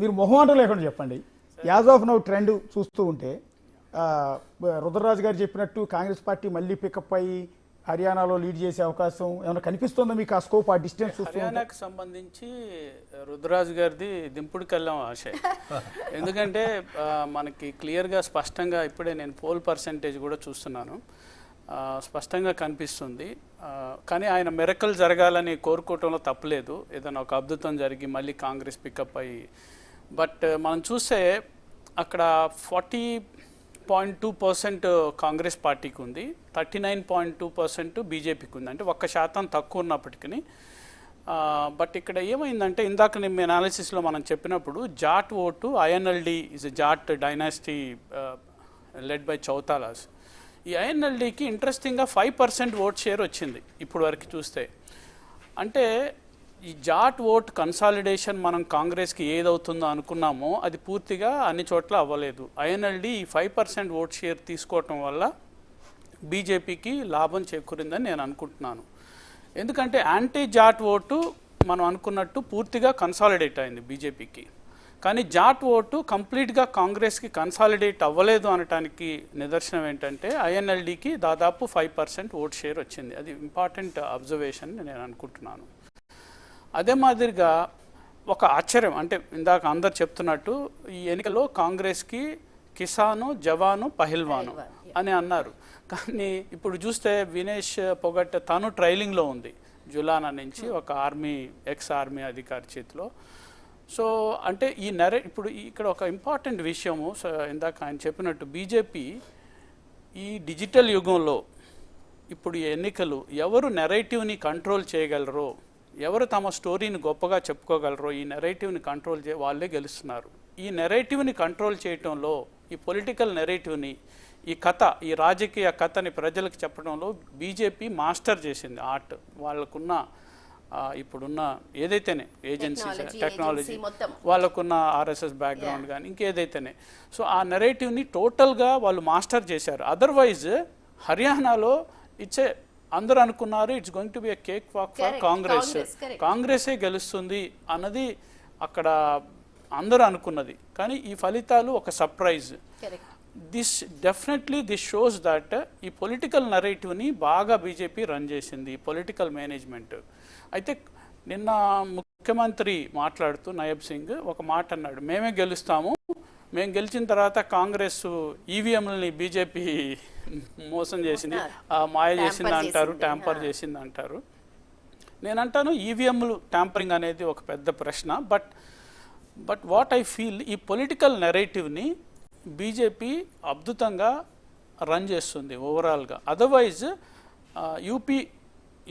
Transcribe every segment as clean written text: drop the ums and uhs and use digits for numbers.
మీరు మొహమాటం లేకుండా చెప్పండి. యాజ్ ఆఫ్ నౌ ట్రెండ్ చూస్తూ ఉంటే రుద్రరాజు గారు చెప్పినట్టు కాంగ్రెస్ పార్టీ మళ్ళీ పికప్ అయ్యి హర్యానాలో లీడ్ చేసే అవకాశం ఏమైనా కనిపిస్తుందా మీకు? ఆ స్కోప్, ఆ డిస్టెన్స్ చూస్తూ హర్యానాకు సంబంధించి రుద్రరాజు గారిది దింపుడికి వెళ్ళాం ఆశ. ఎందుకంటే మనకి క్లియర్గా స్పష్టంగా ఇప్పుడే నేను పోల్ పర్సెంటేజ్ కూడా చూస్తున్నాను, స్పష్టంగా కనిపిస్తుంది. కానీ ఆయన మిరకల్ జరగాలని కోరుకోవటంలో తప్పలేదు, ఏదైనా ఒక అద్భుతం జరిగి మళ్ళీ కాంగ్రెస్ పికప్ అయ్యి. బట్ మనం చూస్తే అక్కడ 40.2% కాంగ్రెస్ పార్టీకి ఉంది, 39.2% బీజేపీకి ఉంది. అంటే 1% తక్కువ ఉన్నప్పటికీ. బట్ ఇక్కడ ఏమైందంటే ఇందాక నేను అనాలిసిస్లో మనం చెప్పినప్పుడు Jat vote, INLD is Jat dynasty led by Chautalas. ఈ ఐఎన్ఎల్డికి ఇంట్రెస్టింగ్గా 5% ఓట్ షేర్ వచ్చింది ఇప్పుడు వరకు చూస్తే. అంటే ఈ జాట్ ఓట్ కన్సాలిడేషన్ మనం కాంగ్రెస్కి ఏదవుతుందో అనుకున్నామో అది పూర్తిగా అన్ని చోట్ల అవ్వలేదు. ఐఎన్ఎల్డి ఈ 5% ఓట్ షేర్ తీసుకోవటం వల్ల బీజేపీకి లాభం చేకూరిందని నేను అనుకుంటున్నాను. ఎందుకంటే యాంటీ జాట్ ఓటు మనం అనుకున్నట్టు పూర్తిగా కన్సాలిడేట్ అయింది బీజేపీకి. కానీ జాట్ ఓటు కంప్లీట్గా కాంగ్రెస్కి కన్సాలిడేట్ అవ్వలేదు అనటానికి నిదర్శనం ఏంటంటే ఐఎన్ఎల్డికి దాదాపు 5% ఓట్ షేర్ వచ్చింది. అది ఇంపార్టెంట్ అబ్జర్వేషన్ నేను అనుకుంటున్నాను. అదే మాదిరిగా ఒక ఆశ్చర్యం అంటే ఇందాక అందరు చెప్తున్నట్టు ఈ ఎన్నికలో కాంగ్రెస్కి కిసాను, జవాను, పహిల్వాను అని అన్నారు. కానీ ఇప్పుడు చూస్తే వినేష్ పొగట్ తను ట్రైలింగ్లో ఉంది జులానా నుంచి, ఒక ఎక్స్ ఆర్మీ అధికారి చేతిలో. సో అంటే ఇప్పుడు ఇక్కడ ఒక ఇంపార్టెంట్ విషయము, ఇందాక ఆయన చెప్పినట్టు బీజేపీ ఈ డిజిటల్ యుగంలో ఇప్పుడు ఈ ఎన్నికలు ఎవరు నెరేటివ్ని కంట్రోల్ చేయగలరో, ఎవరు తమ స్టోరీని గొప్పగా చెప్పుకోగలరో, ఈ నెరేటివ్ని కంట్రోల్ వాళ్ళే గెలుస్తున్నారు. ఈ నెరేటివ్ని కంట్రోల్ చేయటంలో, ఈ పొలిటికల్ నెరేటివ్ని, ఈ కథ, ఈ రాజకీయ కథని ప్రజలకు చెప్పడంలో బీజేపీ మాస్టర్ చేసింది ఆర్ట్. వాళ్ళకున్న ఇప్పుడున్న ఏదైతేనే ఏజెన్సీస్, టెక్నాలజీ, వాళ్ళకున్న ఆర్ఎస్ఎస్ బ్యాక్గ్రౌండ్ కానీ ఇంకేదైతేనే, సో ఆ నెరేటివ్ని టోటల్గా వాళ్ళు మాస్టర్ చేశారు. అదర్వైజ్ హర్యానాలో అందరూ అనుకున్నారు it's going to be a cakewalk for కాంగ్రెసే గెలుస్తుంది అన్నది అక్కడ అందరూ అనుకున్నది. కానీ ఈ ఫలితాలు ఒక సర్ప్రైజ్. దిస్ షోస్ దట్ ఈ పొలిటికల్ నరేటివ్ని బాగా బీజేపీ రన్ చేసింది, పొలిటికల్ మేనేజ్మెంట్. అయితే నిన్న ముఖ్యమంత్రి మాట్లాడుతూ నయబ్ సింగ్ ఒక మాట అన్నాడు, మేమే గెలుస్తాము, మేము గెలిచిన తర్వాత కాంగ్రెస్ ఈవీఎంలని బీజేపీ మోసం చేసింది, మాయ చేసింది అంటారు, ట్యాంపర్ చేసింది అంటారు. నేనంటాను ఈవీఎంలు ట్యాంపరింగ్ అనేది ఒక పెద్ద ప్రశ్న. బట్ వాట్ ఐ ఫీల్, ఈ పొలిటికల్ నెరేటివ్ని బీజేపీ అద్భుతంగా రన్ చేస్తుంది ఓవరాల్గా. అదర్వైజ్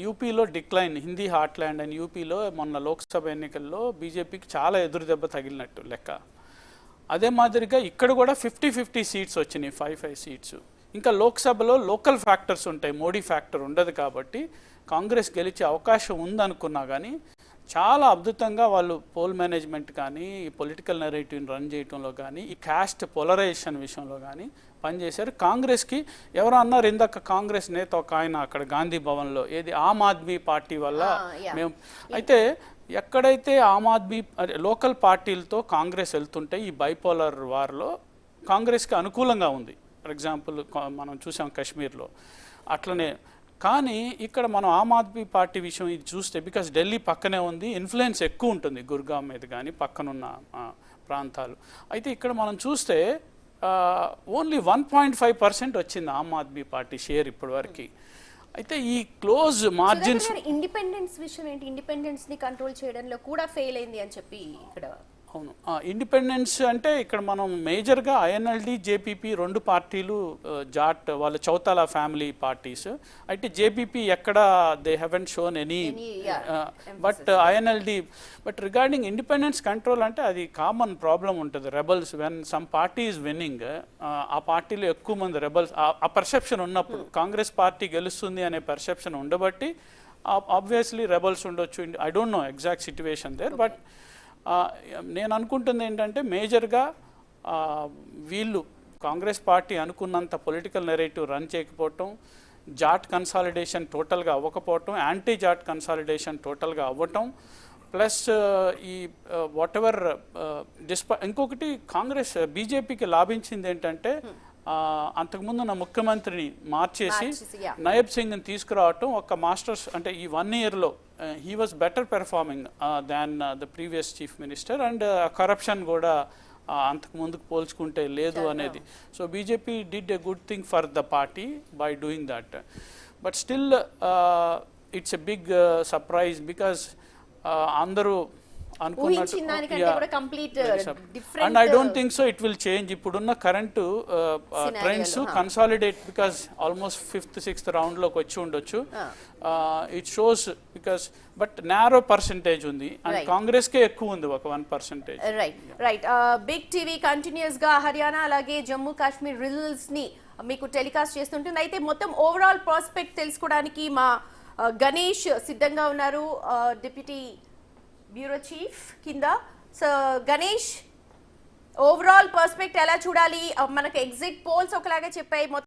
యూపీలో డిక్లైన్, హిందీ హార్ట్లాండ్ అని యూపీలో మొన్న లోక్సభ ఎన్నికల్లో బీజేపీకి చాలా ఎదురు దెబ్బ తగిలినట్టు లెక్క. అదే మాదిరిగా ఇక్కడ కూడా 50-50 సీట్స్ వచ్చినాయి, 5 సీట్స్. ఇంకా లోక్సభలో లోకల్ ఫ్యాక్టర్స్ ఉంటాయి, మోడీ ఫ్యాక్టర్ ఉండదు. కాబట్టి కాంగ్రెస్ గెలిచే అవకాశం ఉందనుకున్నా కానీ చాలా అద్భుతంగా వాళ్ళు పోల్ మేనేజ్మెంట్ కానీ, ఈ పొలిటికల్ నెరేటివ్ని రన్ చేయడంలో కానీ, ఈ కాస్ట్ పోలరైజేషన్ విషయంలో కానీ పనిచేశారు. కాంగ్రెస్కి ఎవరో అన్నారు ఇందాక, కాంగ్రెస్ నేత ఒక ఆయన అక్కడ గాంధీ భవన్లో, ఏది ఆమ్ ఆద్మీ పార్టీ వల్ల మేము, అయితే ఎక్కడైతే ఆమ్ ఆద్మీ లోకల్ పార్టీలతో కాంగ్రెస్ వెళ్తుంటే ఈ బైపోలర్ వార్లో కాంగ్రెస్కి అనుకూలంగా ఉంది. ఫర్ ఎగ్జాంపుల్ మనం చూసాం కాశ్మీర్లో అట్లనే. కానీ ఇక్కడ మనం ఆమ్ ఆద్మీ పార్టీ విషయం ఇది చూస్తే, బికాస్ ఢిల్లీ పక్కనే ఉంది, ఇన్ఫ్లుయెన్స్ ఎక్కువ ఉంటుంది గుర్గాం మీద కానీ పక్కనున్న ప్రాంతాలు. అయితే ఇక్కడ మనం చూస్తే ఓన్లీ 1.5% వచ్చింది ఆమ్ ఆద్మీ పార్టీ షేర్ ఇప్పటి వరకు. అయితే ఈ క్లోజ్ మార్జిన్స్, ఇండిపెండెన్స్ విషయం ఏంటి? ఇండిపెండెన్స్ ని కంట్రోల్ చేయడంలో కూడా ఫెయిల్ అయింది అని చెప్పి ఇక్కడ. అవును, ఇండిపెండెన్స్ అంటే ఇక్కడ మనం మేజర్గా ఐఎన్ఎల్డి, జేపీపీ రెండు పార్టీలు జాట్ వాళ్ళ చౌతాలా ఫ్యామిలీ పార్టీస్. అయితే జేపీపీ ఎక్కడ they haven't shown any, but INLD. But regarding independence control అంటే అది కామన్ ప్రాబ్లం ఉంటుంది. Rebels, when some party is winnowing, ఆ పార్టీలో ఎక్కువ మంది రెబల్స్, ఆ పర్సెప్షన్ ఉన్నప్పుడు కాంగ్రెస్ పార్టీ గెలుస్తుంది అనే పర్సెప్షన్ ఉండబట్టి ఆబ్వియస్లీ రెబల్స్ ఉండొచ్చు. I don't know exact situation there. But నేను అనుకుంటుంది ఏంటంటే మేజర్గా వీళ్ళు కాంగ్రెస్ పార్టీ అనుకున్నంత పొలిటికల్ నెరేటివ్ రన్ చేయకపోవటం, జాట్ కన్సాలిడేషన్ టోటల్గా అవ్వకపోవటం, యాంటీ జాట్ కన్సాలిడేషన్ టోటల్గా అవ్వటం, ప్లస్ ఈ వాట్ ఎవర్ ఇంకొకటి కాంగ్రెస్ బీజేపీకి లాభించింది ఏంటంటే అంతకుముందు నా ముఖ్యమంత్రిని మార్చేసి yeah. నయబ్ సింగ్ని తీసుకురావటం ఒక మాస్టర్స్ అంటే ఈ 1 yearలో he was better performing than the previous chief minister and corruption కూడా అంతకు ముందుకు పోల్చుకుంటే లేదు అనేది. So BJP did a good thing for the party by doing that. But still it's a big surprise because అందరూ and I don't think so it will change. ఇప్పుడున్న current trends consolidate because almost 5th 6th రౌండ్లోకి వచ్చి ఉండొచ్చు. It shows because but narrow percentage ఉంది and కాంగ్రెస్కే ఎక్కువ ఉంది, ఒక 1%. Right. Big TV continuous గా హర్యానా అలాగే జమ్మూ కాశ్మీర్ రిజల్ట్స్ ని మీకు టెలికాస్ట్ చేస్తుంటుంది. అయితే మొత్తం ఓవరాల్ ప్రాస్పెక్ట్ తెలుసుకోవడానికి మా గణేష్ సిద్ధంగా ఉన్నారు, డిప్యూటీ బ్యూరో చీఫ్ కింద. సో గణేష్, ఓవరాల్ పర్స్పెక్ట్ ఎలా చూడాలి? మనకు ఎగ్జిట్ పోల్స్ ఒకలాగా చెప్పాయి.